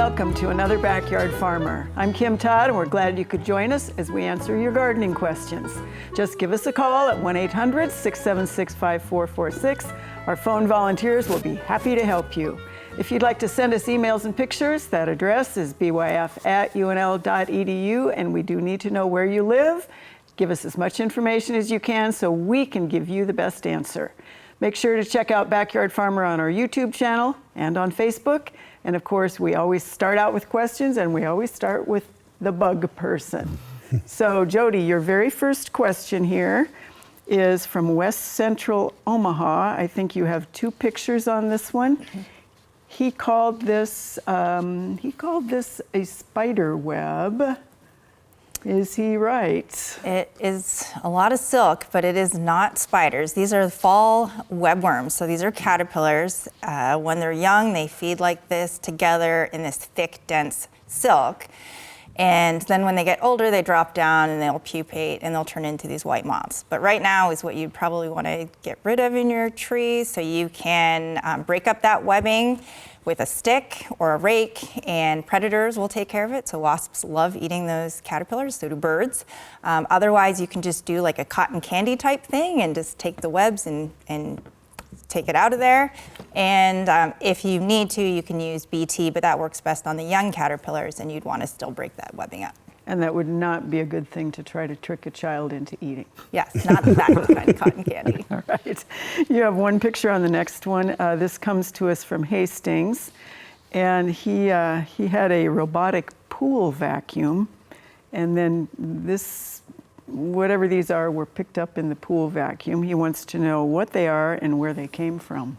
welcome to another Backyard Farmer. I'm Kim Todd, and we're glad you could join us as we answer your gardening questions. Just give us a call at 1-800-676-5446. Our phone volunteers will be happy to help you. If you'd like to send us emails and pictures, that address is byf@unl.edu, and we do need to know where you live. Give us as much information as you can so we can give you the best answer. Make sure to check out Backyard Farmer on our YouTube channel and on Facebook. And of course, we always start out with questions, and we always start with the bug person. So Jody, your very first question here is from West Central Omaha. I think you have two pictures on this one. He called this a spider web. Is he right? It is a lot of silk, but it is not spiders. These are fall webworms. So these are caterpillars. When they're young, they feed like this together in this thick, dense silk. And then when they get older, they drop down and they'll pupate and they'll turn into these white moths. But right now is what you'd probably want to get rid of in your trees, so you can break up that webbing with a stick or a rake, and predators will take care of it. So wasps love eating those caterpillars, so do birds. Otherwise, you can just do like a cotton candy type thing and just take the webs and take it out of there. And if you need to, you can use BT, but that works best on the young caterpillars, and you'd want to still break that webbing up. And that would not be a good thing to try to trick a child into eating. Yes, not that kind of cotton candy. All right. You have one picture on the next one. This comes to us from Hastings. And he had a robotic pool vacuum. And then this, whatever these are, were picked up in the pool vacuum. He wants to know what they are and where they came from.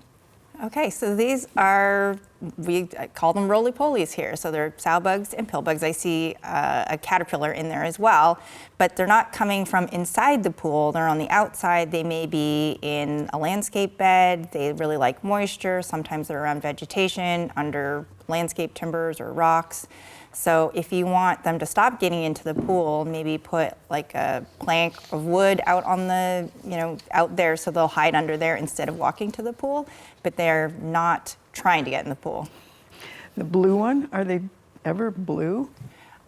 Okay, so these are, we call them roly-polies here. So they're sow bugs and pillbugs. I see a caterpillar in there as well, but they're not coming from inside the pool. They're on the outside. They may be in a landscape bed. They really like moisture. Sometimes they're around vegetation, under landscape timbers or rocks. So if you want them to stop getting into the pool, maybe put like a plank of wood out on the, out there, so they'll hide under there instead of walking to the pool, but they're not trying to get in the pool. The blue one, are they ever blue?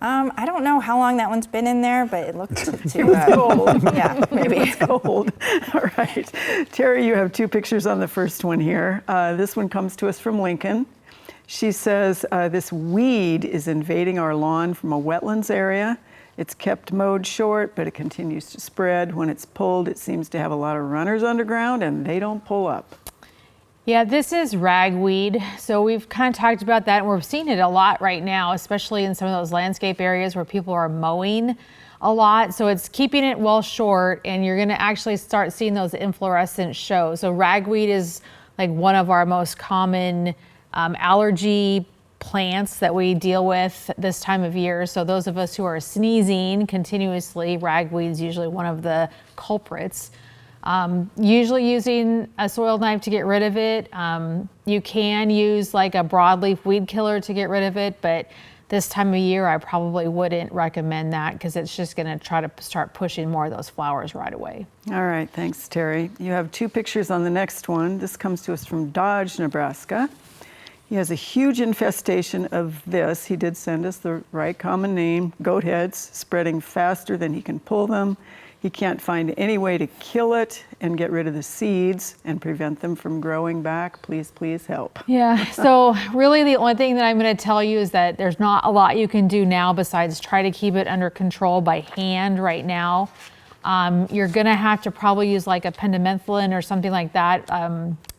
I don't know how long that one's been in there, but it looks cold. Yeah, maybe. It's cold. All right. Terry, you have two pictures on the first one here. This one comes to us from Lincoln. She says, this weed is invading our lawn from a wetlands area. It's kept mowed short, but it continues to spread. When it's pulled, it seems to have a lot of runners underground, and they don't pull up. Yeah, this is ragweed. So we've kind of talked about that, and we're seeing it a lot right now, especially in some of those landscape areas where people are mowing a lot. So it's keeping it well short, and you're gonna actually start seeing those inflorescence show. So ragweed is like one of our most common allergy plants that we deal with this time of year. So those of us who are sneezing continuously, ragweed is usually one of the culprits. Usually using a soil knife to get rid of it. You can use like a broadleaf weed killer to get rid of it, but this time of year I probably wouldn't recommend that, because it's just going to try to start pushing more of those flowers right away. All right, thanks, Terry. You have two pictures on the next one. This comes to us from Dodge, Nebraska. He has a huge infestation of this. He did send us the right common name, goatheads, spreading faster than he can pull them. He can't find any way to kill it and get rid of the seeds and prevent them from growing back. Please, please help. Yeah, so really the only thing that I'm going to tell you is that there's not a lot you can do now besides try to keep it under control by hand right now. You're going to have to probably use like a pendimethalin or something like that,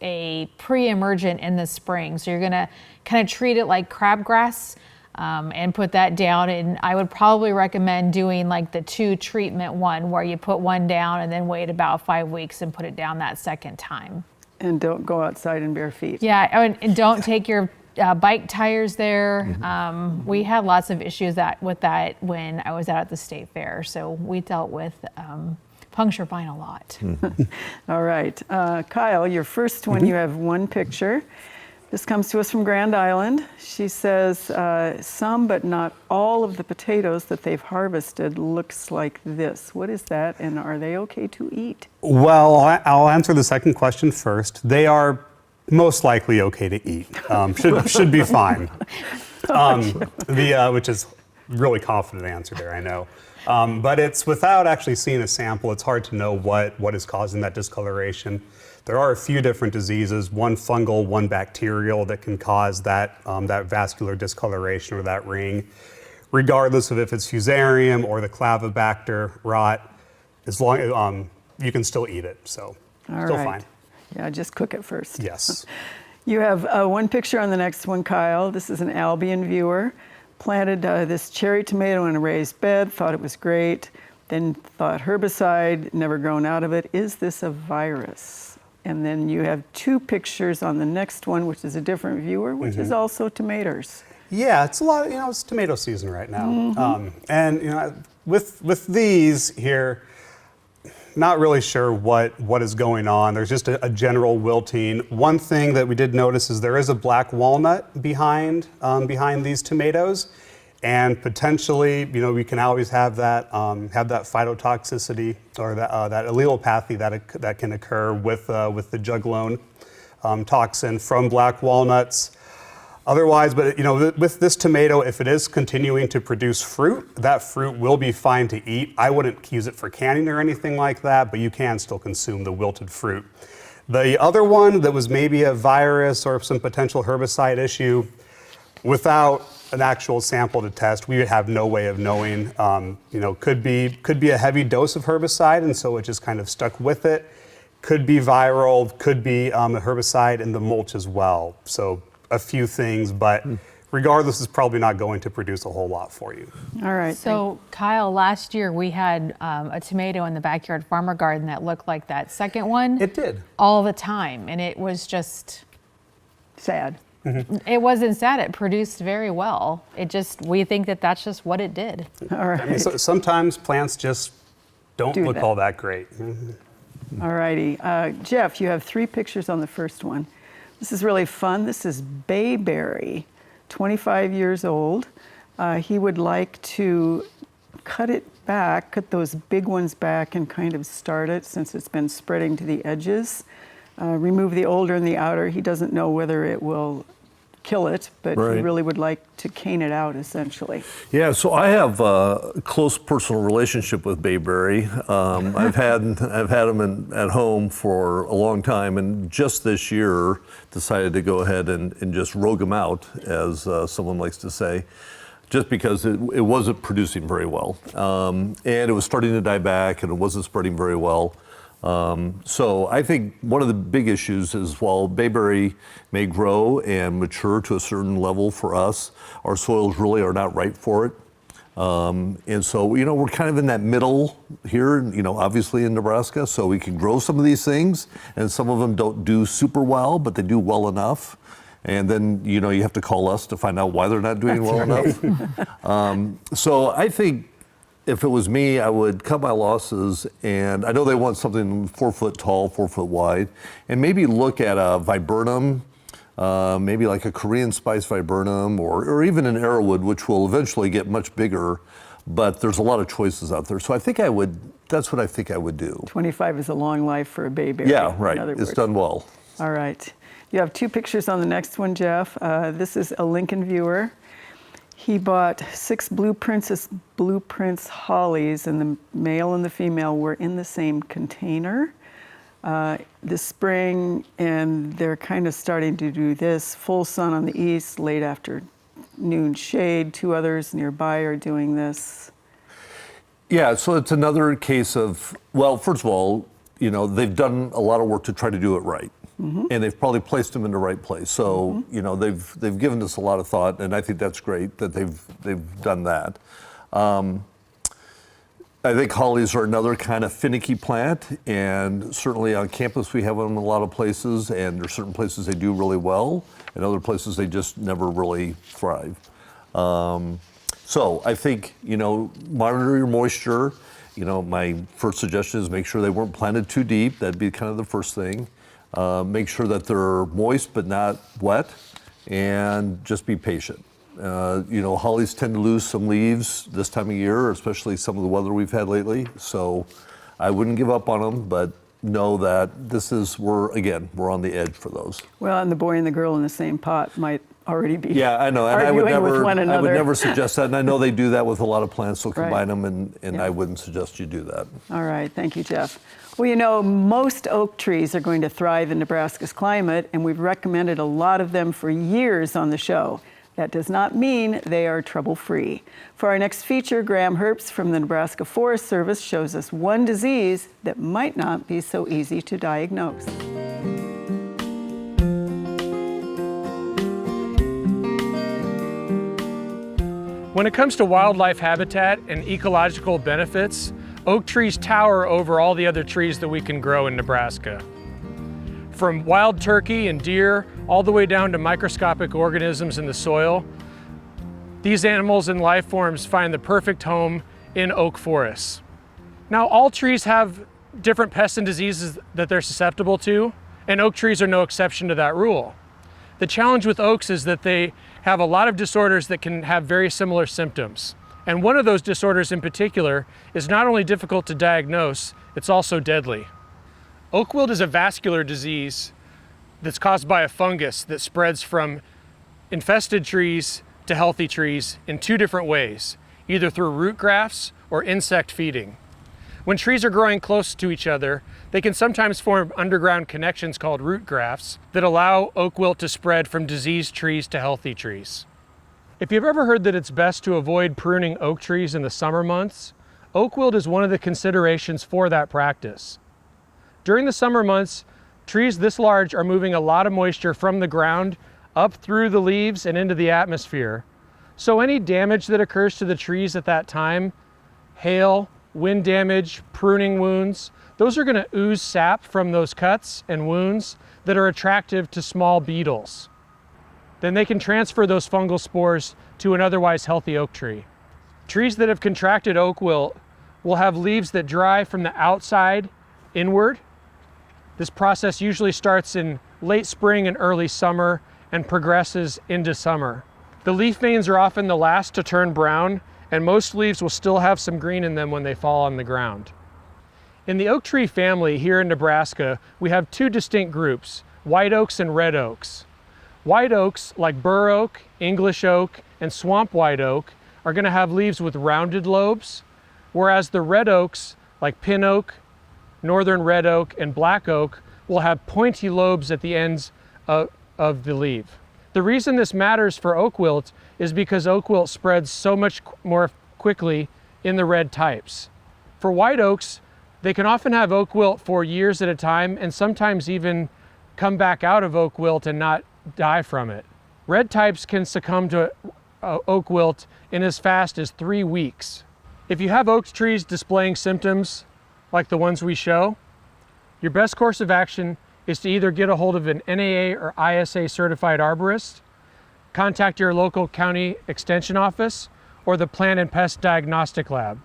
a pre-emergent in the spring. So you're going to kind of treat it like crabgrass and put that down. And I would probably recommend doing like the 2 treatment one, where you put one down and then wait about 5 weeks and put it down that second time. And don't go outside in bare feet. Yeah, and don't take your bike tires there. We had lots of issues with that when I was out at the state fair. So we dealt with puncture fine a lot. All right. Kyle, your first one, you have one picture. This comes to us from Grand Island. She says, some but not all of the potatoes that they've harvested looks like this. What is that, and are they okay to eat? Well, I'll answer the second question first. They are most likely okay to eat. Should be fine. Which is really confident answer there, I know. But it's without actually seeing a sample, it's hard to know what is causing that discoloration. There are a few different diseases, one fungal, one bacterial, that can cause that, that vascular discoloration or that ring. Regardless of if it's fusarium or the clavibacter rot, as long you can still eat it, so All still right. fine. Yeah, just cook it first. Yes. You have one picture on the next one, Kyle. This is an Albion viewer. Planted this cherry tomato in a raised bed, thought it was great, then thought herbicide, never grown out of it. Is this a virus? And then you have two pictures on the next one, which is a different viewer, which is also tomatoes. Yeah, it's a lot of, it's tomato season right now. And with these here, not really sure what is going on. There's just a general wilting. One thing that we did notice is there is a black walnut behind these tomatoes, and potentially, we can always have that phytotoxicity or that allelopathy that can occur with the juglone toxin from black walnuts. Otherwise, but with this tomato, if it is continuing to produce fruit, that fruit will be fine to eat. I wouldn't use it for canning or anything like that, but you can still consume the wilted fruit. The other one that was maybe a virus or some potential herbicide issue, without an actual sample to test, we would have no way of knowing. Could be a heavy dose of herbicide, and so it just kind of stuck with it. Could be viral, could be a herbicide in the mulch as well. So a few things, but regardless, it's probably not going to produce a whole lot for you. All right. So Kyle, last year we had a tomato in the backyard farmer garden that looked like that second one. It did. All the time, and it was just sad. It wasn't sad. It produced very well. We think that that's just what it did. All right. I mean, sometimes plants just don't Do look that. all that great. All righty. Jeff, you have three pictures on the first one. This is really fun. This is Bayberry, 25 years old. He would like to cut those big ones back and kind of start it since it's been spreading to the edges. Remove the older and the outer. He doesn't know whether it will kill it, but he Right. really would like to cane it out essentially. Yeah, so I have a close personal relationship with bayberry. I've had them at home for a long time, and just this year decided to go ahead and just rogue them out, as someone likes to say, just because it wasn't producing very well, and it was starting to die back, and it wasn't spreading very well. So I think one of the big issues is while bayberry may grow and mature to a certain level for us, our soils really are not right for it. And so, we're kind of in that middle here, obviously in Nebraska, so we can grow some of these things, and some of them don't do super well, but they do well enough. And then, you have to call us to find out why they're not doing well enough. So I think if it was me, I would cut my losses, and I know they want something 4 foot tall, 4 foot wide, and maybe look at a viburnum, maybe like a Korean spice viburnum, or even an arrowwood, which will eventually get much bigger, but there's a lot of choices out there. So that's what I think I would do. 25 is a long life for a bayberry. Yeah, right, in other it's words. done well. All right. You have two pictures on the next one, Jeff. This is a Lincoln viewer. He bought 6 blueprints hollies, and the male and the female were in the same container this spring, and they're kind of starting to do this. Full sun on the east, late afternoon shade. 2 others nearby are doing this. Yeah, so it's another case of, well, first of all, they've done a lot of work to try to do it right. And they've probably placed them in the right place. So, they've given us a lot of thought, and I think that's great that they've done that. I think hollies are another kind of finicky plant, and certainly on campus we have them in a lot of places, and there's certain places they do really well, and other places they just never really thrive. So I think, monitor your moisture. My first suggestion is make sure they weren't planted too deep. That'd be kind of the first thing. Make sure that they're moist but not wet, and just be patient. Hollies tend to lose some leaves this time of year, especially some of the weather we've had lately. So I wouldn't give up on them, but know that we're on the edge for those. Well, and the boy and the girl in the same pot might already be Yeah, I know, and arguing with one another. I would never suggest that, and I know they do that with a lot of plants, they'll combine Right. them, and Yeah. I wouldn't suggest you do that. All right, thank you, Jeff. Well, you know, most oak trees are going to thrive in Nebraska's climate, and we've recommended a lot of them for years on the show. That does not mean they are trouble-free. For our next feature, Graham Herbst from the Nebraska Forest Service shows us one disease that might not be so easy to diagnose. When it comes to wildlife habitat and ecological benefits, oak trees tower over all the other trees that we can grow in Nebraska. From wild turkey and deer all the way down to microscopic organisms in the soil, these animals and life forms find the perfect home in oak forests. Now, all trees have different pests and diseases that they're susceptible to, and oak trees are no exception to that rule. The challenge with oaks is that they have a lot of disorders that can have very similar symptoms. And one of those disorders in particular is not only difficult to diagnose, it's also deadly. Oak wilt is a vascular disease that's caused by a fungus that spreads from infested trees to healthy trees in two different ways, either through root grafts or insect feeding. When trees are growing close to each other, they can sometimes form underground connections called root grafts that allow oak wilt to spread from diseased trees to healthy trees. If you've ever heard that it's best to avoid pruning oak trees in the summer months, oak wilt is one of the considerations for that practice. During the summer months, trees this large are moving a lot of moisture from the ground up through the leaves and into the atmosphere. So any damage that occurs to the trees at that time, hail, wind damage, pruning wounds, those are going to ooze sap from those cuts and wounds that are attractive to small beetles. Then they can transfer those fungal spores to an otherwise healthy oak tree. Trees that have contracted oak wilt will have leaves that dry from the outside inward. This process usually starts in late spring and early summer and progresses into summer. The leaf veins are often the last to turn brown, and most leaves will still have some green in them when they fall on the ground. In the oak tree family here in Nebraska, we have two distinct groups, white oaks and red oaks. White oaks, like bur oak, English oak, and swamp white oak, are going to have leaves with rounded lobes, whereas the red oaks, like pin oak, northern red oak, and black oak, will have pointy lobes at the ends of the leaf. The reason this matters for oak wilt is because oak wilt spreads so much more quickly in the red types. For white oaks, they can often have oak wilt for years at a time and sometimes even come back out of oak wilt and not die from it. Red types can succumb to oak wilt in as fast as 3 weeks. If you have oak trees displaying symptoms like the ones we show, your best course of action is to either get a hold of an NAA or ISA certified arborist, contact your local county extension office, or the plant and pest diagnostic lab.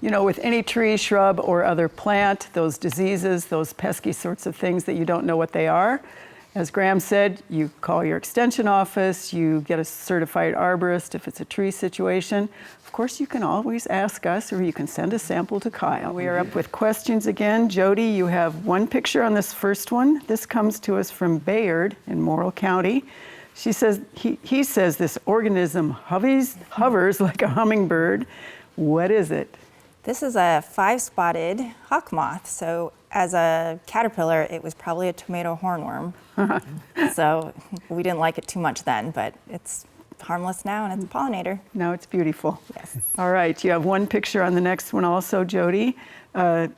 You know, with any tree, shrub, or other plant, those diseases, those pesky sorts of things that you don't know what they are, as Graham said, you call your extension office, you get a certified arborist if it's a tree situation. Of course, you can always ask us, or you can send a sample to Kyle. We are up with questions again. Jody, you have one picture on this first one. This comes to us from Bayard in Morrill County. She says, he says this organism hovers like a hummingbird. What is it? This is a 5-spotted hawk moth. So as a caterpillar, it was probably a tomato hornworm. So we didn't like it too much then, but it's harmless now and it's a pollinator. Now it's beautiful. Yes. All right, you have one picture on the next one also, Jody.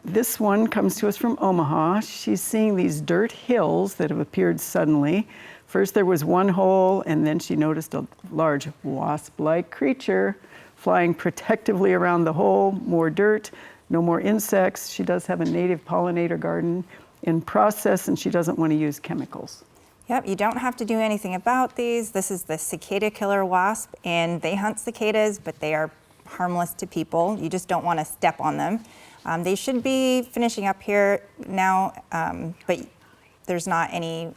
This one comes to us from Omaha. She's seeing these dirt hills that have appeared suddenly. First there was one hole, and then she noticed a large wasp-like creature flying protectively around the hole. More dirt, no more insects. She does have a native pollinator garden in process, and she doesn't want to use chemicals. Yep, you don't have to do anything about these. This is the cicada killer wasp, and they hunt cicadas, but they are harmless to people. You just don't want to step on them. They should be finishing up here now, but there's not any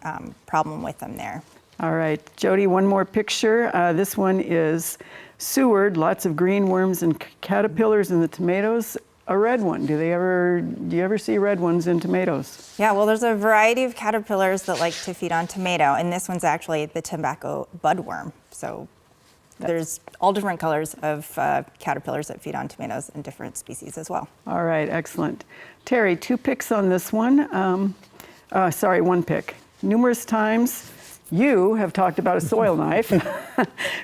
problem with them there. All right, Jody, one more picture. This one is Seward, lots of green worms and caterpillars in the tomatoes. a red one. Do you ever see red ones in tomatoes? Yeah, well, there's a variety of caterpillars that like to feed on tomato, and this one's actually the tobacco budworm. So there's all different colors of caterpillars that feed on tomatoes and different species as well. All right, excellent. Terry, 2 picks on this one. Sorry, 1 pick. Numerous times you have talked about a soil knife.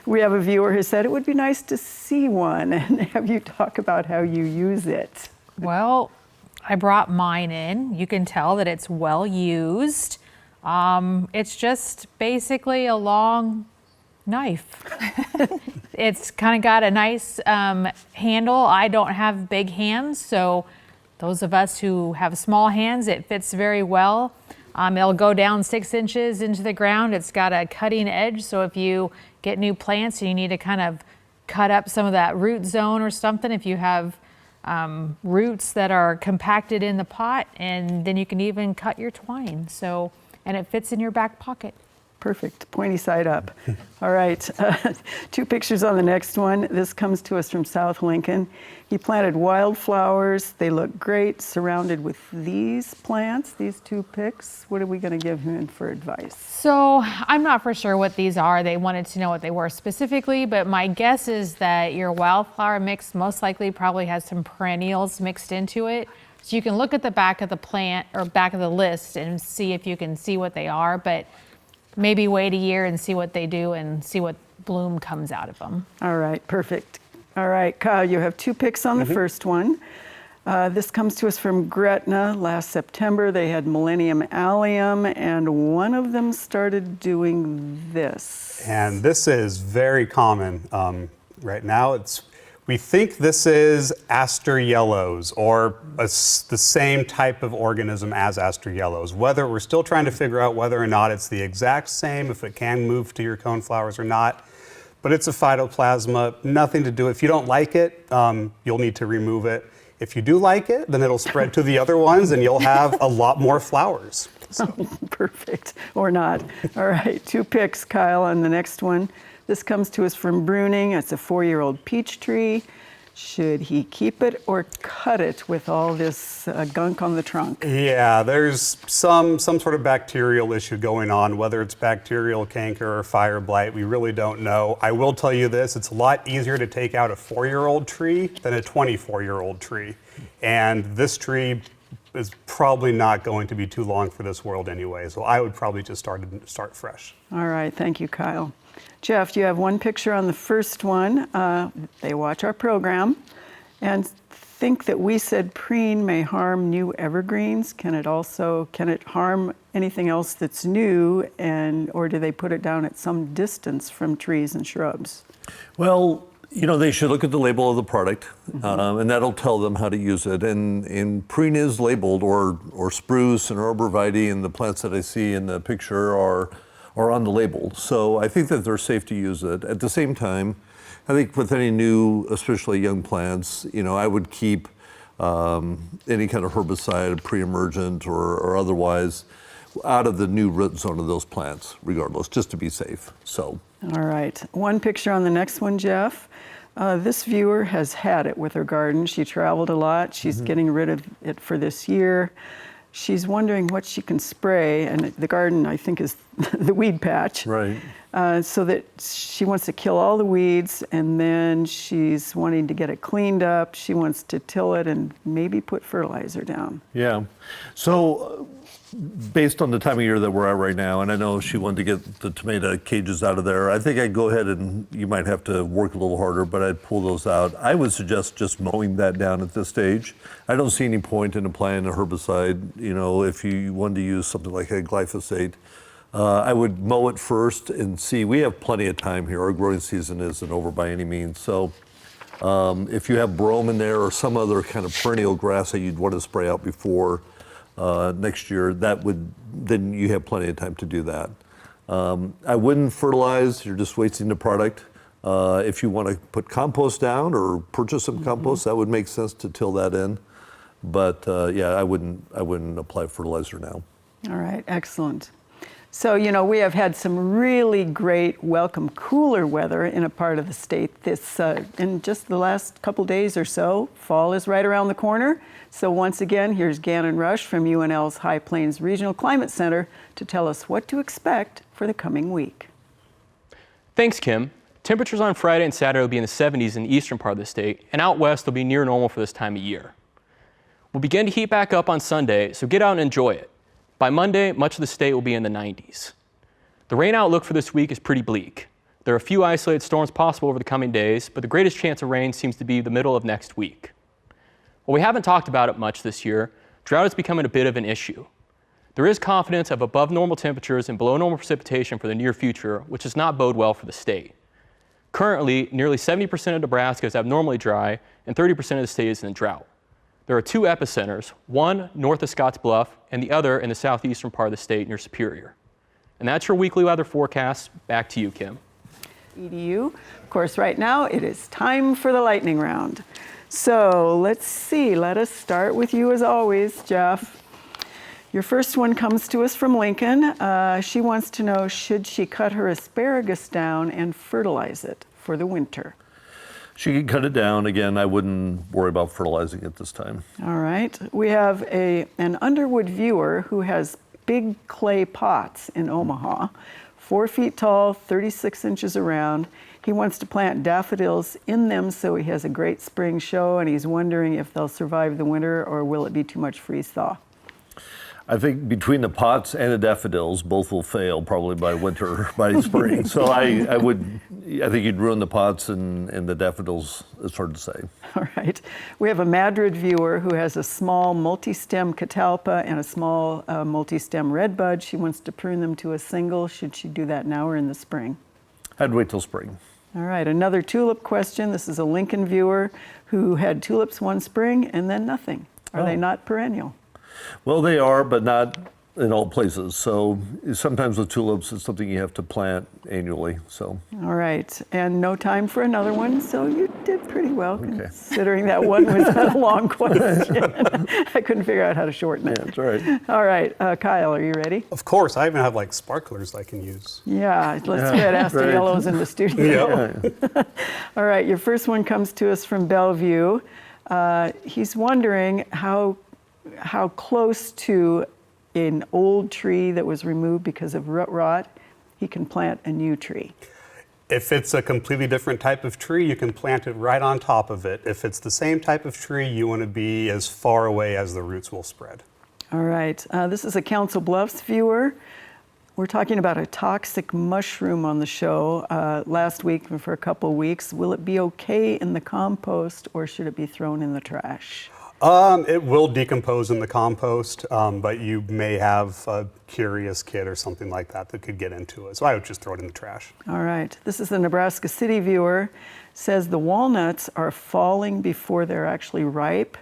We have a viewer who said it would be nice to see one and have you talk about how you use it. Well, I brought mine in. You can tell that it's well used. It's just basically a long knife. It's kind of got a nice handle. I don't have big hands, so those of us who have small hands, it fits very well. It'll go down 6 inches into the ground. It's got a cutting edge, so if you get new plants and you need to kind of cut up some of that root zone or something, if you have roots that are compacted in the pot, and then you can even cut your twine. So, and it fits in your back pocket. Perfect, pointy side up. All right, 2 pictures on the next one. This comes to us from South Lincoln. He planted wildflowers. They look great, surrounded with these plants, these 2 picks. What are we gonna give him for advice? So I'm not for sure what these are. They wanted to know what they were specifically, but my guess is that your wildflower mix most likely probably has some perennials mixed into it. So you can look at the back of the plant or back of the list and see if you can see what they are, but maybe wait a year and see what they do and see what bloom comes out of them. All right, perfect. All right, Kyle, you have 2 picks on the first one. This comes to us from Gretna last September. They had Millennium Allium, and one of them started doing this. And this is very common right now. We think this is aster yellows, or the same type of organism as aster yellows. Whether we're still trying to figure out whether or not it's the exact same, if it can move to your coneflowers or not. But it's a phytoplasma, nothing to do. If you don't like it, you'll need to remove it. If you do like it, then it'll spread to the other ones and you'll have a lot more flowers. So. Perfect, or not. All right, 2 picks, Kyle, on the next one. This comes to us from Bruning. It's a 4-year-old peach tree. Should he keep it or cut it with all this gunk on the trunk? Yeah, there's some sort of bacterial issue going on, whether it's bacterial, canker, or fire blight. We really don't know. I will tell you this, it's a lot easier to take out a 4-year-old tree than a 24-year-old tree. And this tree is probably not going to be too long for this world anyway. So I would probably just start fresh. All right, thank you, Kyle. Jeff, you have 1 picture on the first one. They watch our program and think that we said preen may harm new evergreens. Can it harm anything else that's new, or do they put it down at some distance from trees and shrubs? Well, you know, they should look at the label of the product, and that'll tell them how to use it. And preen is labeled, or spruce and arborvitae, and the plants that I see in the picture are on the label. So I think that they're safe to use it. At the same time, I think with any new, especially young plants, you know, I would keep any kind of herbicide, pre-emergent or otherwise, out of the new root zone of those plants, regardless, just to be safe. So. All right, 1 picture on the next one, Jeff. This viewer has had it with her garden. She traveled a lot. She's getting rid of it for this year. She's wondering what she can spray, and the garden, I think, is the weed patch. Right. So that she wants to kill all the weeds, and then she's wanting to get it cleaned up. She wants to till it and maybe put fertilizer down. Yeah. So based on the time of year that we're at right now, and I know she wanted to get the tomato cages out of there, I think I'd go ahead and you might have to work a little harder, but I'd pull those out. I would suggest just mowing that down at this stage. I don't see any point in applying a herbicide. You know, if you wanted to use something like a glyphosate, I would mow it first and see. We have plenty of time here. Our growing season isn't over by any means. So if you have brome in there or some other kind of perennial grass that you'd want to spray out before next year, then you have plenty of time to do that. I wouldn't fertilize. You're just wasting the product. If you want to put compost down or purchase some compost, that would make sense to till that in. But yeah, I wouldn't apply fertilizer now. All right, excellent. So, we have had some really great welcome cooler weather in a part of the state in just the last couple days or so. Fall is right around the corner. So once again, here's Gannon Rush from UNL's High Plains Regional Climate Center to tell us what to expect for the coming week. Thanks, Kim. Temperatures on Friday and Saturday will be in the 70s in the eastern part of the state, and out west they'll be near normal for this time of year. We'll begin to heat back up on Sunday, so get out and enjoy it. By Monday, much of the state will be in the 90s. The rain outlook for this week is pretty bleak. There are a few isolated storms possible over the coming days, but the greatest chance of rain seems to be the middle of next week. While we haven't talked about it much this year, drought is becoming a bit of an issue. There is confidence of above normal temperatures and below normal precipitation for the near future, which does not bode well for the state. Currently, nearly 70% of Nebraska is abnormally dry and 30% of the state is in drought. There are two epicenters, one north of Scottsbluff and the other in the southeastern part of the state near Superior. And that's your weekly weather forecast. Back to you, Kim. EDU. Of course, right now it is time for the lightning round. So let's see, let us start with you as always, Jeff. Your first one comes to us from Lincoln. She wants to know, should she cut her asparagus down and fertilize it for the winter? She can cut it down. Again, I wouldn't worry about fertilizing it this time. All right. We have an Underwood viewer who has big clay pots in Omaha, 4 feet tall, 36 inches around. He wants to plant daffodils in them so he has a great spring show, and he's wondering if they'll survive the winter or will it be too much freeze thaw? I think between the pots and the daffodils, both will fail probably by winter, by spring. So I think you'd ruin the pots and the daffodils. It's hard to say. All right. We have a Madrid viewer who has a small multi-stem catalpa and a small multi-stem redbud. She wants to prune them to a single. Should she do that now or in the spring? I'd wait till spring. All right. Another tulip question. This is a Lincoln viewer who had tulips one spring and then nothing. Are they not perennial? Well, they are, but not in all places. So sometimes with tulips, it's something you have to plant annually. So. All right, and no time for another one, so you did pretty well considering that one was a long question. I couldn't figure out how to shorten it. Yeah, that's right. All right, Kyle, are you ready? Of course, I even have like sparklers I can use. Yeah, let's get Aster Yellows in the studio. Yeah. All right, your first one comes to us from Bellevue. He's wondering how close to an old tree that was removed because of root rot he can plant a new tree. If it's a completely different type of tree, you can plant it right on top of it. If it's the same type of tree, you want to be as far away as the roots will spread. All right, this is a Council Bluffs viewer. We're talking about a toxic mushroom on the show last week and for a couple of weeks. Will it be okay in the compost or should it be thrown in the trash? It will decompose in the compost, but you may have a curious kid or something like that that could get into it. So I would just throw it in the trash. All right. This is the Nebraska City viewer. Says the walnuts are falling before they're actually ripe,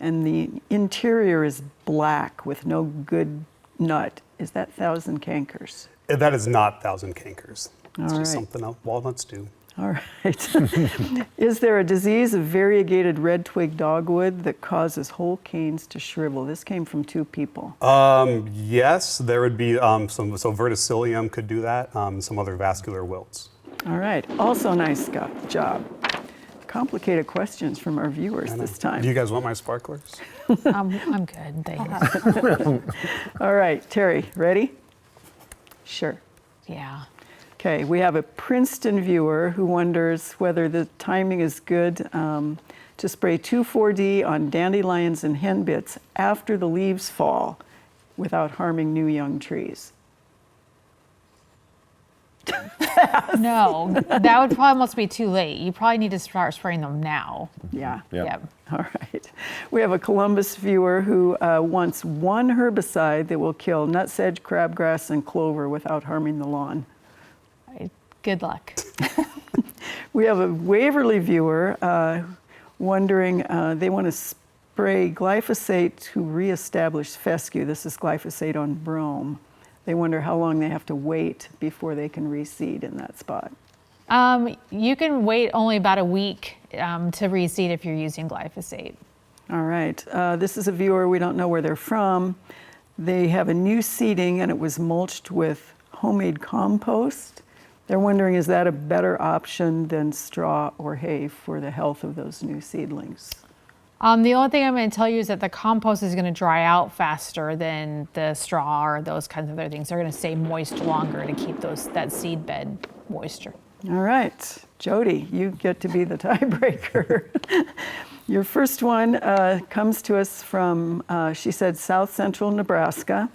and the interior is black with no good nut. Is that 1,000 cankers? That is not 1,000 cankers. It's All just right. something else walnuts do. All right. Is there a disease of variegated red twig dogwood that causes whole canes to shrivel? This came from 2 people. Yes, there would be so verticillium could do that, some other vascular wilts. All right. Also nice job. Complicated questions from our viewers this time. Do you guys want my sparklers? I'm good, thanks. All right, Terry, ready? Sure. Yeah. Okay, we have a Princeton viewer who wonders whether the timing is good to spray 2,4-D on dandelions and henbits after the leaves fall without harming new young trees. No, that would probably almost be too late. You probably need to start spraying them now. Yeah. Yep. All right. We have a Columbus viewer who wants one herbicide that will kill nutsedge, crabgrass, and clover without harming the lawn. Good luck. We have a Waverly viewer wondering, they want to spray glyphosate to reestablish fescue. This is glyphosate on brome. They wonder how long they have to wait before they can reseed in that spot. You can wait only about a week to reseed if you're using glyphosate. All right. This is a viewer, we don't know where they're from. They have a new seeding and it was mulched with homemade compost. They're wondering, is that a better option than straw or hay for the health of those new seedlings? The only thing I'm going to tell you is that the compost is going to dry out faster than the straw or those kinds of other things. They're going to stay moist longer to keep that seed bed moisture. All right, Jody, you get to be the tiebreaker. Your first one comes to us from, she said, South Central Nebraska.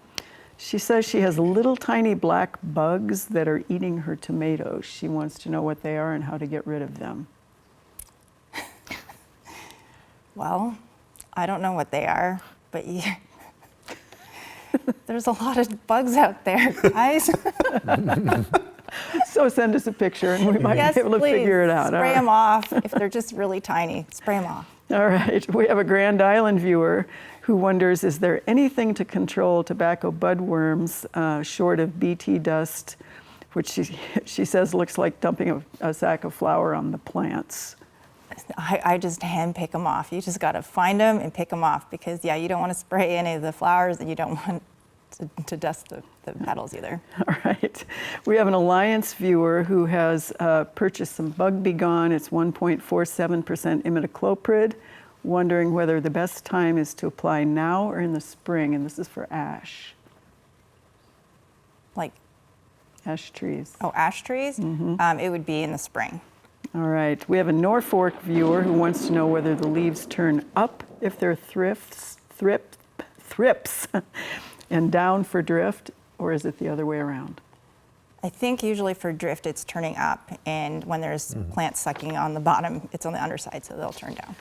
She says she has little tiny black bugs that are eating her tomatoes. She wants to know what they are and how to get rid of them. Well, I don't know what they are, but there's a lot of bugs out there, guys. So send us a picture and we might be able to figure it out. Spray them off if they're just really tiny. Spray them off. All right, we have a Grand Island viewer who wonders, is there anything to control tobacco budworms short of BT dust, which she says looks like dumping a sack of flour on the plants? I just hand pick them off. You just got to find them and pick them off because, yeah, you don't want to spray any of the flowers and you don't want to dust the petals either. All right. We have an Alliance viewer who has purchased some Bug Be Gone. It's 1.47% imidacloprid, wondering whether the best time is to apply now or in the spring, and this is for ash. Like? Ash trees. Oh, ash trees? Mm-hmm. It would be in the spring. All right. We have a Norfolk viewer who wants to know whether the leaves turn up if they're thrips, and down for drift, or is it the other way around? I think usually for drift it's turning up, and when there's plants sucking on the bottom, it's on the underside, so they'll turn down.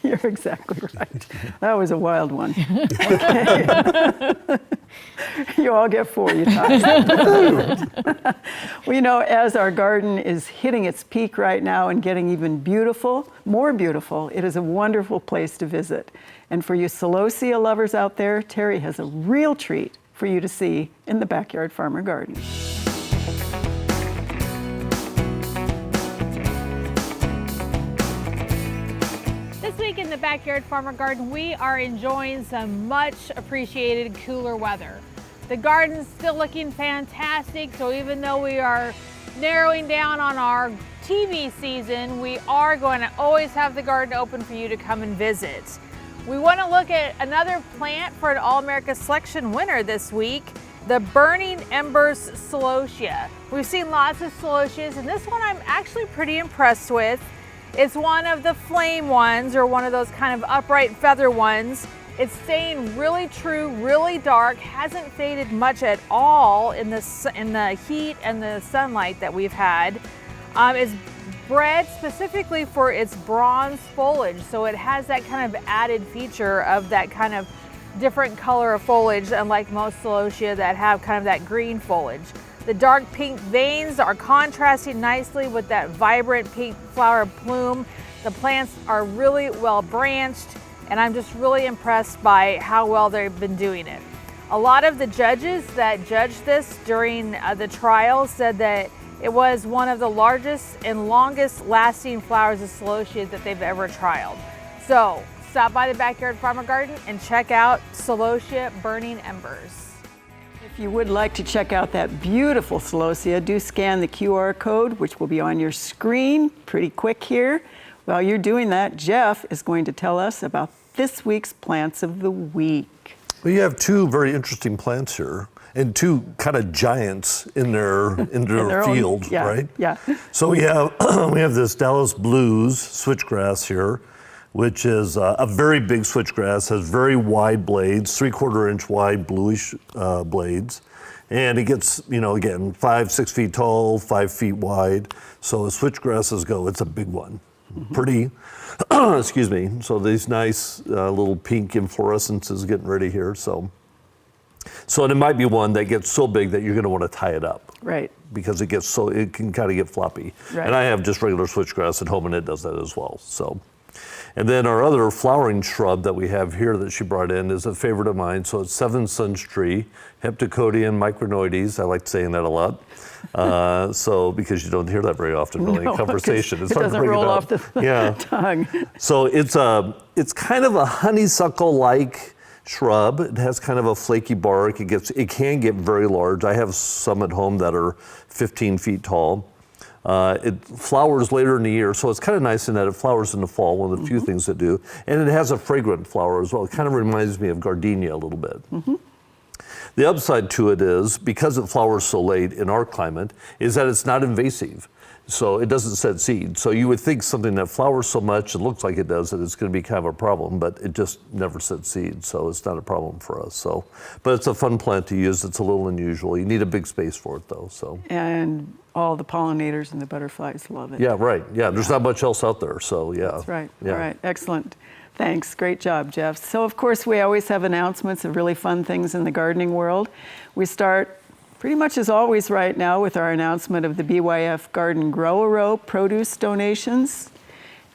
You're exactly right. That was a wild one. Okay. You all get 4, you guys. We know as our garden is hitting its peak right now and getting even more beautiful, it is a wonderful place to visit. And for you celosia lovers out there, Terry has a real treat for you to see in the Backyard Farmer Garden. This week in the Backyard Farmer Garden, we are enjoying some much appreciated cooler weather. The garden's still looking fantastic, so even though we are narrowing down on our TV season, we are going to always have the garden open for you to come and visit. We want to look at another plant for an All-America Selection winner this week, the Burning Embers Celosia. We've seen lots of celosias, and this one I'm actually pretty impressed with. It's one of the flame ones, or one of those kind of upright feather ones. It's staying really true, really dark, hasn't faded much at all in the heat and the sunlight that we've had. It's bred specifically for its bronze foliage, so it has that kind of added feature of that kind of different color of foliage, unlike most celosia that have kind of that green foliage. The dark pink veins are contrasting nicely with that vibrant pink flower plume. The plants are really well branched, and I'm just really impressed by how well they've been doing it. A lot of the judges that judged this during the trial said that it was one of the largest and longest lasting flowers of celosia that they've ever trialed. So stop by the Backyard Farmer Garden and check out Celosia Burning Embers. If you would like to check out that beautiful celosia, do scan the QR code, which will be on your screen pretty quick here. While you're doing that, Jeff is going to tell us about this week's plants of the week. Well, you have 2 very interesting plants here, and 2 kind of giants in their field, own, yeah, right? Yeah. So we have this Dallas Blues switchgrass here, which is a very big switchgrass, has very wide blades, 3/4 inch wide bluish blades. And it gets, again, 5-6 feet tall, 5 feet wide. So as switchgrasses go, it's a big one. Pretty, excuse me. So these nice little pink inflorescences getting ready here. So it might be one that gets so big that you're going to want to tie it up. Right. Because it can kind of get floppy. Right. And I have just regular switchgrass at home, and it does that as well. So. And then our other flowering shrub that we have here that she brought in is a favorite of mine. So it's 7 Suns tree, Heptacodium micronoides. I like saying that a lot. Because you don't hear that very often really in conversation. It's it hard doesn't to bring roll it off the tongue. So it's kind of a honeysuckle-like shrub. It has kind of a flaky bark. It can get very large. I have some at home that are 15 feet tall. It flowers later in the year, so it's kind of nice in that it flowers in the fall, one of the few things that do. And it has a fragrant flower as well. It kind of reminds me of gardenia a little bit. The upside to it is, because it flowers so late in our climate, is that it's not invasive. So it doesn't set seed. So you would think something that flowers so much and looks like it does, that it's going to be kind of a problem, but it just never sets seed. So it's not a problem for us. So, but it's a fun plant to use. It's a little unusual. You need a big space for it though. So. And all the pollinators and the butterflies love it. Yeah, right. Yeah, there's not much else out there. So yeah. That's right. Yeah. All right. Excellent. Thanks. Great job, Jeff. So of course we always have announcements of really fun things in the gardening world. We start pretty much as always right now with our announcement of the BYF Garden Grow-A-Row produce donations.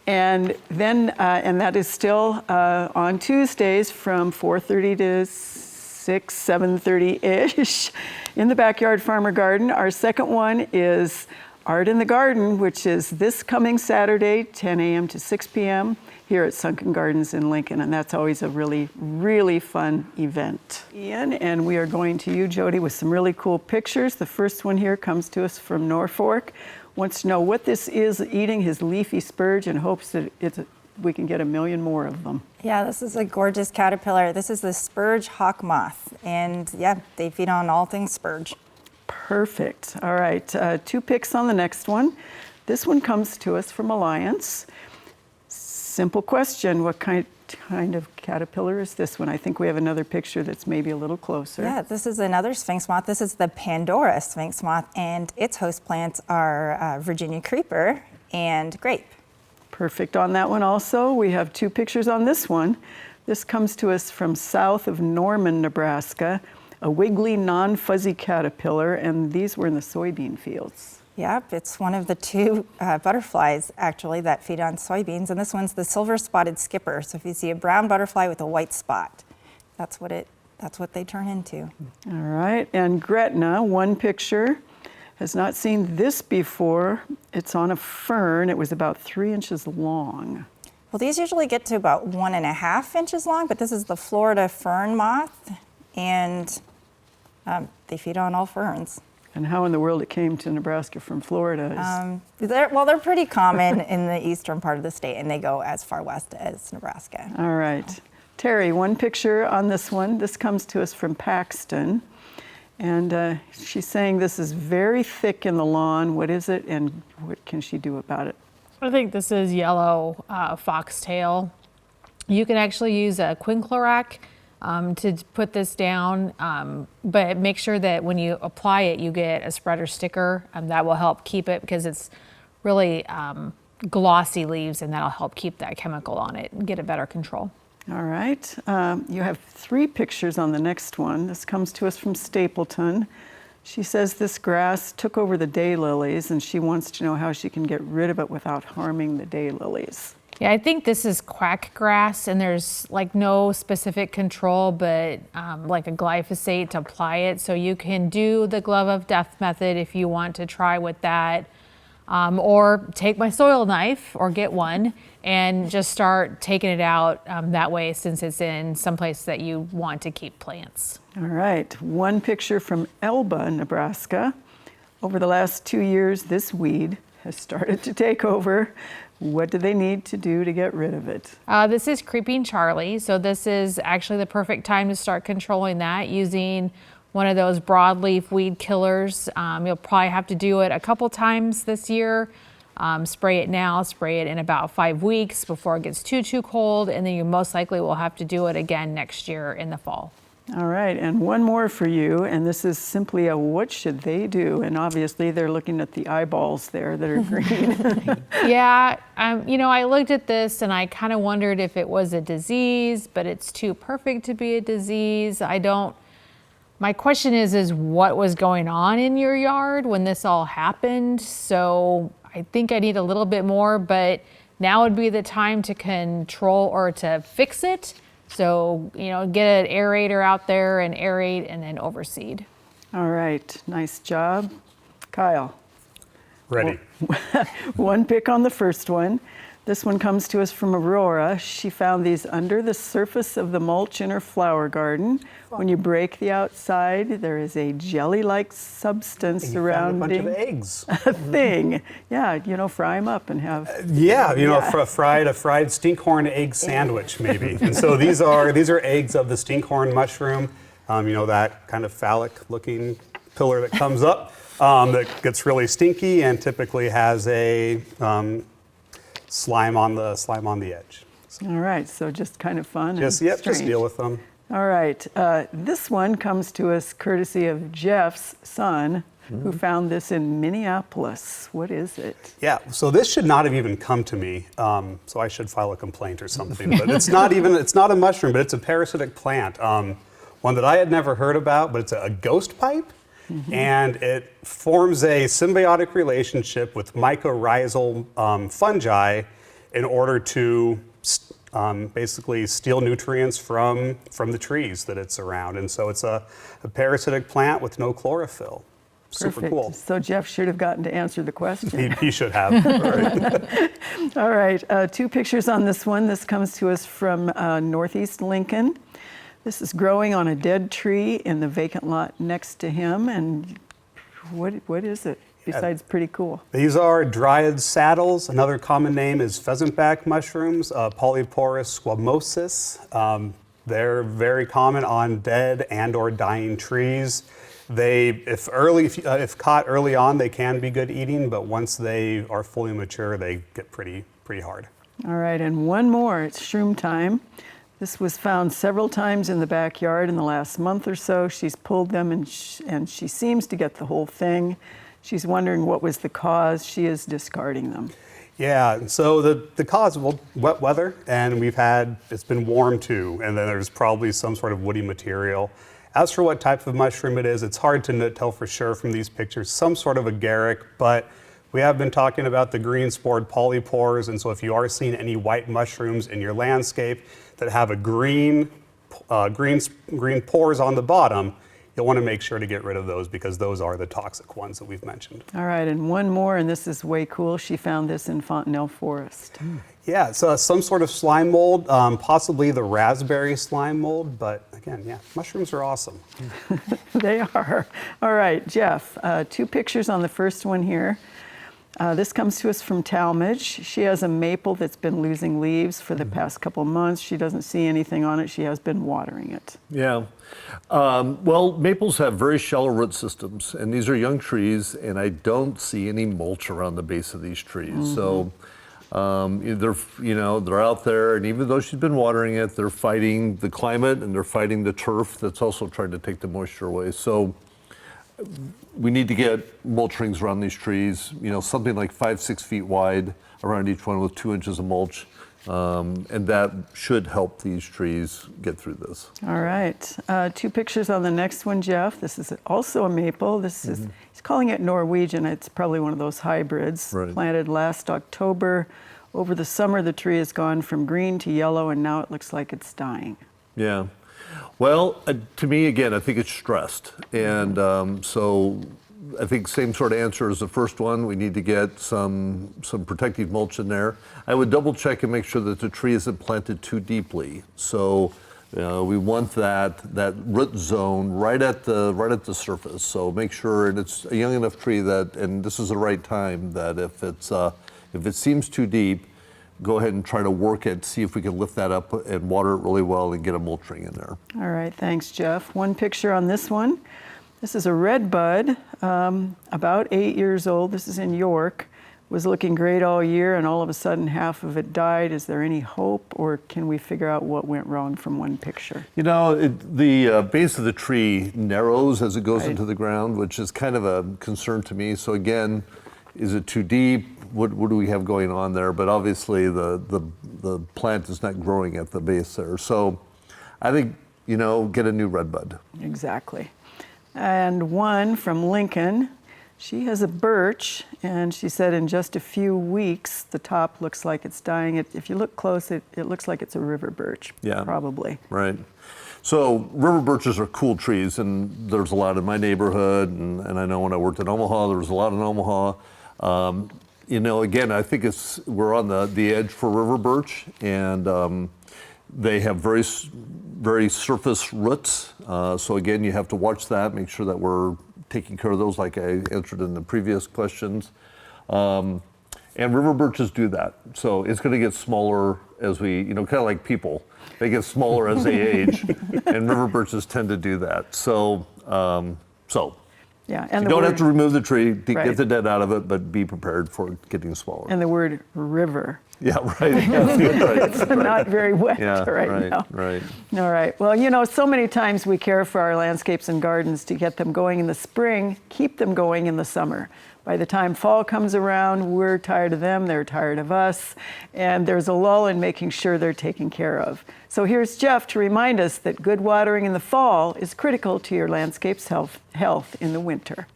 And then, and that is still on Tuesdays from 4:30 to 7:30-ish in the Backyard Farmer Garden. Our second one is Art in the Garden, which is this coming Saturday, 10 a.m. to 6 p.m. here at Sunken Gardens in Lincoln, and that's always a really, really fun event. Ian, and we are going to you, Jody, with some really cool pictures. The first one here comes to us from Norfolk. Wants to know what this is eating his leafy spurge and hopes that we can get 1 million more of them. Yeah, this is a gorgeous caterpillar. This is the spurge hawk moth, and yeah, they feed on all things spurge. Perfect. All right, 2 picks on the next one. This one comes to us from Alliance. Simple question, what kind of caterpillar is this one? I think we have another picture that's maybe a little closer. Yeah, this is another sphinx moth. This is the Pandora sphinx moth, and its host plants are Virginia creeper and grape. Perfect on that one also. We have 2 pictures on this one. This comes to us from south of Norman, Nebraska, a wiggly, non-fuzzy caterpillar, and these were in the soybean fields. Yep, it's one of the 2 butterflies actually that feed on soybeans, and this one's the silver-spotted skipper. So if you see a brown butterfly with a white spot, that's what they turn into. All right, and Gretna, 1 picture. Has not seen this before. It's on a fern. It was about 3 inches long. Well, these usually get to about 1.5 inches long, but this is the Florida fern moth, and they feed on all ferns. And how in the world it came to Nebraska from Florida is... They're pretty common in the eastern part of the state, and they go as far west as Nebraska. All right. Terry, 1 picture on this one. This comes to us from Paxton. And she's saying this is very thick in the lawn. What is it, and what can she do about it? I think this is yellow foxtail. You can actually use a quinclorac to put this down, but make sure that when you apply it, you get a spreader sticker. That will help keep it, because it's really glossy leaves, and that'll help keep that chemical on it and get a better control. All right. You have 3 pictures on the next one. This comes to us from Stapleton. She says this grass took over the daylilies, and she wants to know how she can get rid of it without harming the daylilies. Yeah, I think this is quack grass, and there's like no specific control, but like a glyphosate to apply it. So you can do the glove of death method if you want to try with that, or take my soil knife or get one and just start taking it out that way, since it's in some place that you want to keep plants. All right. 1 picture from Elba, Nebraska. Over the last 2 years, this weed has started to take over. What do they need to do to get rid of it? This is Creeping Charlie. So this is actually the perfect time to start controlling that using one of those broadleaf weed killers. You'll probably have to do it a couple times this year. Spray it now, spray it in about 5 weeks before it gets too cold, and then you most likely will have to do it again next year in the fall. All right, and 1 more for you, and this is simply a what should they do? And obviously they're looking at the eyeballs there that are green. Yeah, you know, I looked at this and I kind of wondered if it was a disease, but it's too perfect to be a disease. My question is what was going on in your yard when this all happened? So I think I need a little bit more, but now would be the time to control or to fix it. So, you know, get an aerator out there and aerate and then overseed. All right, nice job. Kyle. Ready. 1 pick on the first one. This one comes to us from Aurora. She found these under the surface of the mulch in her flower garden. When you break the outside, there is a jelly-like substance You surrounding found a bunch of eggs. a thing. Yeah, you know, fry them up and have. Yeah, you know, a fried stinkhorn egg sandwich maybe. And so these are eggs of the stinkhorn mushroom. You know, that kind of phallic-looking pillar that comes up that gets really stinky and typically has a slime on the edge. So All right, so just kind of fun. just and just deal with them. All right, this one comes to us courtesy of Jeff's son, who found this in Minneapolis. What is it? Yeah, so this should not have even come to me, so I should file a complaint or something. But it's not a mushroom, but it's a parasitic plant. One that I had never heard about, but it's a ghost pipe. And it forms a symbiotic relationship with mycorrhizal fungi in order to basically steal nutrients from the trees that it's around. And so it's a parasitic plant with no chlorophyll. Super Perfect. cool. So Jeff should have gotten to answer the question. He should have. Right. All right, 2 pictures on this one. This comes to us from Northeast Lincoln. This is growing on a dead tree in the vacant lot next to him. And what is it besides pretty cool? These are dryad saddles. Another common name is pheasantback mushrooms, Polyporus squamosus. They're very common on dead and or dying trees. If caught early on, they can be good eating, but once they are fully mature, they get pretty hard. All right, and one more. It's shroom time. This was found several times in the backyard in the last month or so. She's pulled them and she seems to get the whole thing. She's wondering what was the cause. She is discarding them. Yeah, and so the cause, well, wet weather, and it's been warm too, and then there's probably some sort of woody material. As for what type of mushroom it is, it's hard to tell for sure from these pictures. Some sort of agaric, but we have been talking about the green spored polypores, and so if you are seeing any white mushrooms in your landscape that have a green pores on the bottom, you'll want to make sure to get rid of those because those are the toxic ones that we've mentioned. All right, and one more, and this is way cool. She found this in Fontenelle Forest. Yeah, it's some sort of slime mold, possibly the raspberry slime mold, but again, yeah, mushrooms are awesome. They are. All right, Jeff, 2 pictures on the first one here. This comes to us from Talmadge. She has a maple that's been losing leaves for the past couple months. She doesn't see anything on it. She has been watering it. Yeah. Well, maples have very shallow root systems, and these are young trees, and I don't see any mulch around the base of these trees. So they're out there, and even though she's been watering it, they're fighting the climate and they're fighting the turf that's also trying to take the moisture away. So we need to get mulch rings around these trees, something like 5-6 feet wide around each one with 2 inches of mulch. And that should help these trees get through this. All right, 2 pictures on the next one, Jeff. This is also a maple. This is, he's calling it Norwegian. It's probably one of those hybrids. Right. Planted last October. Over the summer, the tree has gone from green to yellow, and now it looks like it's dying. Yeah. Well, to me, again, I think it's stressed. And so I think same sort of answer as the first one. We need to get some protective mulch in there. I would double check and make sure that the tree isn't planted too deeply. So we want that root zone right at the surface. So make sure, and it's a young enough tree that, and this is the right time, that if it seems too deep, go ahead and try to work it, see if we can lift that up and water it really well and get a mulch ring in there. All right, thanks, Jeff. 1 picture on this one. This is a red bud, about 8 years old. This is in York. Was looking great all year, and all of a sudden half of it died. Is there any hope, or can we figure out what went wrong from 1 picture? The base of the tree narrows as it goes Right. into the ground, which is kind of a concern to me. So again, is it too deep? What do we have going on there? But obviously the plant is not growing at the base there. So I think, get a new red bud. Exactly. And 1 from Lincoln. She has a birch, and she said in just a few weeks, the top looks like it's dying. If you look close, it looks like it's a river birch, Yeah. probably. Right. So river birches are cool trees, and there's a lot in my neighborhood, and I know when I worked in Omaha, there was a lot in Omaha. You know, again, I think we're on the edge for river birch, and they have very surface roots. So again, you have to watch that, make sure that we're taking care of those, like I answered in the previous questions. And river birches do that. So it's going to get smaller as we, kind of like people. They get smaller as they age, and river birches tend to do that. So, yeah, and you don't have to remove the tree to Right. get the dead out of it, but be prepared for it getting smaller. And the word river. Yeah, right. It's not very wet Yeah, right now. right. All right. Well, so many times we care for our landscapes and gardens to get them going in the spring, keep them going in the summer. By the time fall comes around, we're tired of them, they're tired of us, and there's a lull in making sure they're taken care of. So here's Jeff to remind us that good watering in the fall is critical to your landscape's health in the winter.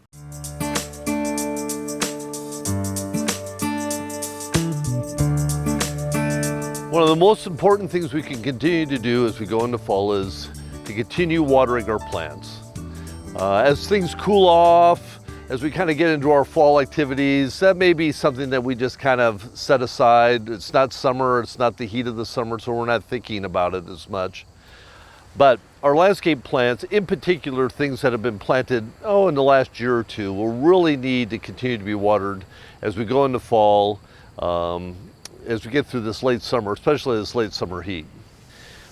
One of the most important things we can continue to do as we go into fall is to continue watering our plants. As things cool off, as we kind of get into our fall activities, that may be something that we just kind of set aside. It's not summer, it's not the heat of the summer, so we're not thinking about it as much. But our landscape plants, in particular things that have been planted, in the last year or two, will really need to continue to be watered as we go into fall, as we get through this late summer, especially this late summer heat.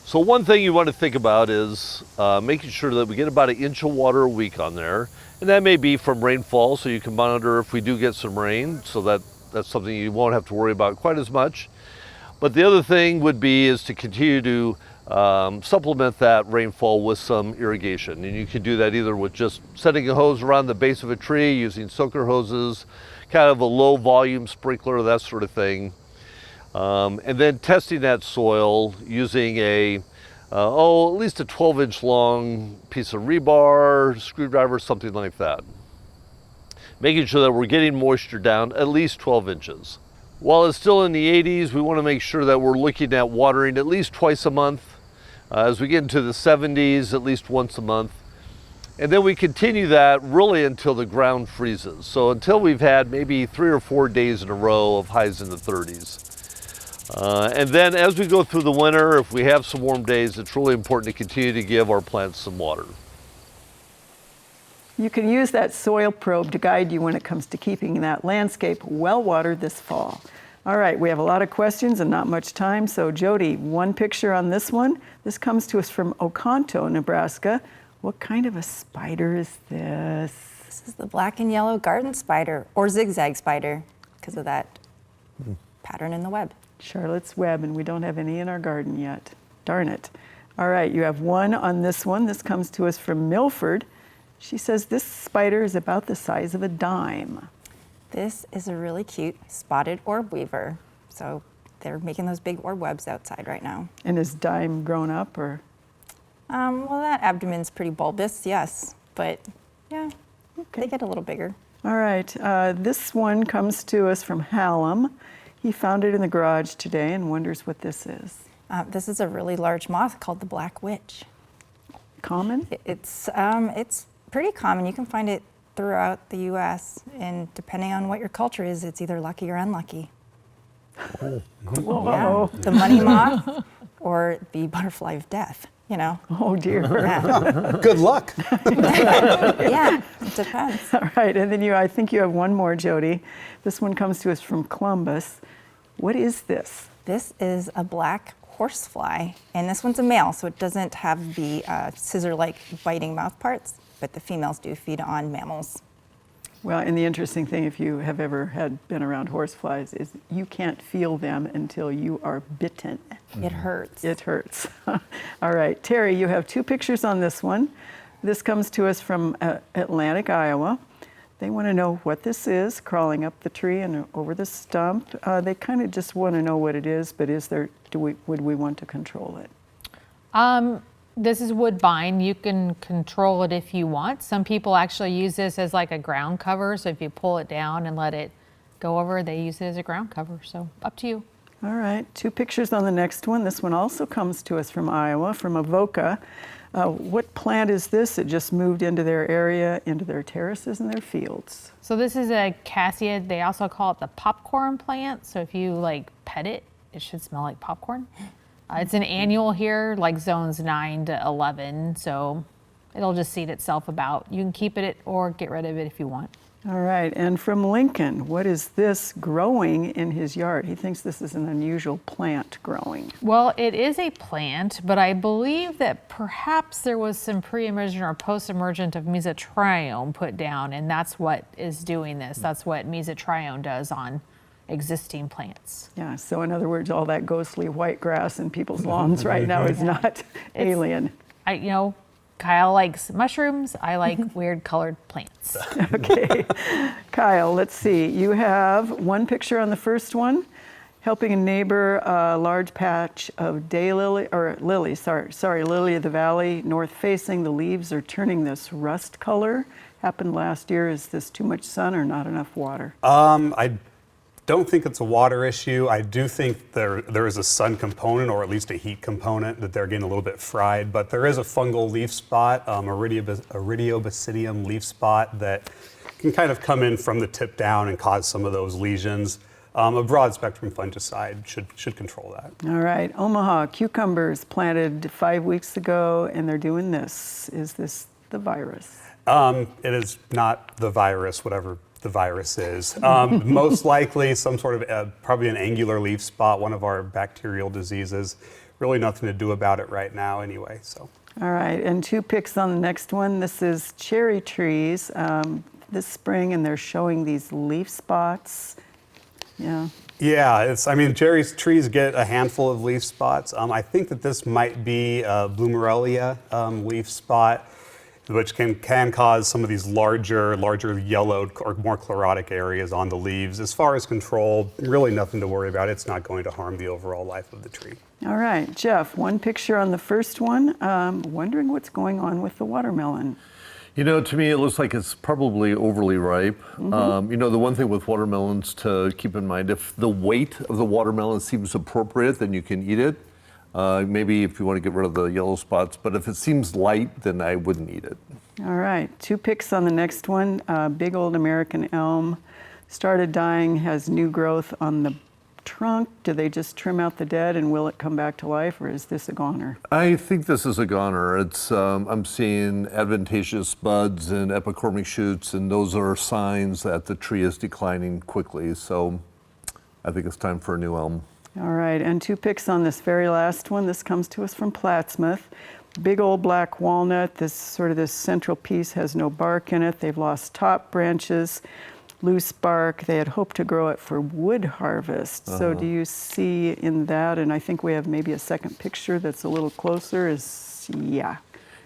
So one thing you want to think about is making sure that we get about 1 inch of water a week on there. And that may be from rainfall, so you can monitor if we do get some rain, so that's something you won't have to worry about quite as much. But the other thing would be is to continue to supplement that rainfall with some irrigation. And you can do that either with just setting a hose around the base of a tree, using soaker hoses, kind of a low volume sprinkler, that sort of thing. And then testing that soil using at least a 12-inch long piece of rebar, screwdriver, something like that. Making sure that we're getting moisture down at least 12 inches. While it's still in the 80s, we want to make sure that we're looking at watering at least twice a month. As we get into the 70s, at least once a month. And then we continue that really until the ground freezes. So until we've had maybe 3 or 4 days in a row of highs in the 30s. And then as we go through the winter, if we have some warm days, it's really important to continue to give our plants some water. You can use that soil probe to guide you when it comes to keeping that landscape well watered this fall. All right, we have a lot of questions and not much time, so Jody, one picture on this one. This comes to us from Oconto, Nebraska. What kind of a spider is this? This is the black and yellow garden spider, or zigzag spider, because of that pattern in the web. Charlotte's Web, and we don't have any in our garden yet. Darn it. All right, you have one on this one. This comes to us from Milford. She says this spider is about the size of a dime. This is a really cute spotted orb weaver. So they're making those big orb webs outside right now. And is dime grown up, or? Well, that abdomen's pretty bulbous, yes. But yeah, they get a little bigger. All right, this one comes to us from Hallam. He found it in the garage today and wonders what this is. This is a really large moth called the black witch. Common? It's pretty common. You can find it throughout the U.S. and depending on what your culture is, it's either lucky or unlucky. Whoa. Yeah. The money moth or the butterfly of death, Oh dear. Yeah, Good luck. yeah, it depends. All right, and then I think you have one more, Jody. This one comes to us from Columbus. What is this? This is a black horsefly, and this one's a male, so it doesn't have the scissor-like biting mouth parts, but the females do feed on mammals. Well, and the interesting thing, if you have ever been around horseflies, is you can't feel them until you are bitten. It hurts. It hurts. All right, Terry, you have 2 pictures on this one. This comes to us from Atlantic, Iowa. They want to know what this is, crawling up the tree and over the stump. They kind of just want to know what it is, but would we want to control it? This is woodbine. You can control it if you want. Some people actually use this as like a ground cover. So if you pull it down and let it go over, they use it as a ground cover. So up to you. All right, 2 pictures on the next one. This one also comes to us from Iowa, from Avoca. What plant is this? It just moved into their area, into their terraces and their fields. So this is a cassia. They also call it the popcorn plant. So if you like pet it, it should smell like popcorn. It's an annual here, like zones 9 to 11. So it'll just seed itself about. You can keep it or get rid of it if you want. All right, and from Lincoln, what is this growing in his yard? He thinks this is an unusual plant growing. Well, it is a plant, but I believe that perhaps there was some pre-emergent or post-emergent of mesotrione put down, and that's what is doing this. That's what mesotrione does on existing plants. Yeah, so in other words, all that ghostly white grass in people's lawns right now is not alien. Kyle likes mushrooms. I like weird colored plants. Okay, Kyle, let's see. You have one picture on the first one, helping a neighbor, a large patch of lily of the valley, north facing. The leaves are turning this rust color. Happened last year. Is this too much sun or not enough water? I don't think it's a water issue. I do think there is a sun component, or at least a heat component, that they're getting a little bit fried. But there is a fungal leaf spot, a Iridiobasidium leaf spot that can kind of come in from the tip down and cause some of those lesions. A broad spectrum fungicide should control that. All right, Omaha, cucumbers planted 5 weeks ago, and they're doing this. Is this the virus? It is not the virus, whatever the virus is. Most likely some sort of, probably an angular leaf spot, one of our bacterial diseases. Really nothing to do about it right now anyway, so. All right, and 2 pics on the next one. This is cherry trees this spring, and they're showing these leaf spots. Yeah. Yeah, cherry trees get a handful of leaf spots. I think that this might be a Bloomerelia leaf spot, which can cause some of these larger yellowed or more chlorotic areas on the leaves. As far as control, really nothing to worry about. It's not going to harm the overall life of the tree. All right, Jeff, one picture on the first one. Wondering what's going on with the watermelon. To me, it looks like it's probably overly ripe. The one thing with watermelons to keep in mind, if the weight of the watermelon seems appropriate, then you can eat it. Maybe if you want to get rid of the yellow spots, but if it seems light, then I wouldn't eat it. All right, 2 pics on the next one. Big old American elm started dying, has new growth on the trunk. Do they just trim out the dead and will it come back to life, or is this a goner? I think this is a goner. It's I'm seeing adventitious buds and epicormic shoots, and those are signs that the tree is declining quickly. So I think it's time for a new elm. All right, and 2 pics on this very last one. This comes to us from Plattsmouth. Big old black walnut. This central piece has no bark in it. They've lost top branches, loose bark. They had hoped to grow it for wood harvest. So do you see in that, and I think we have maybe a second picture that's a little closer,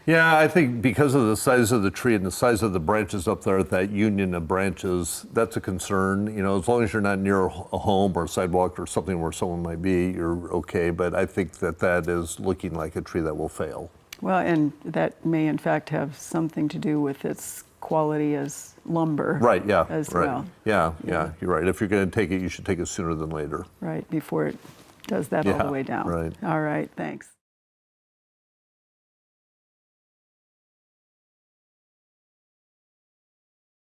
Yeah, I think because of the size of the tree and the size of the branches up there, that union of branches, that's a concern. As long as you're not near a home or a sidewalk or something where someone might be, you're okay. But I think that is looking like a tree that will fail. Well, and that may in fact have something to do with its quality as lumber. Right, yeah. As right. well. Yeah, you're right. If you're going to take it, you should take it sooner than later. Right, before it does that all the way down. Right. All right, thanks.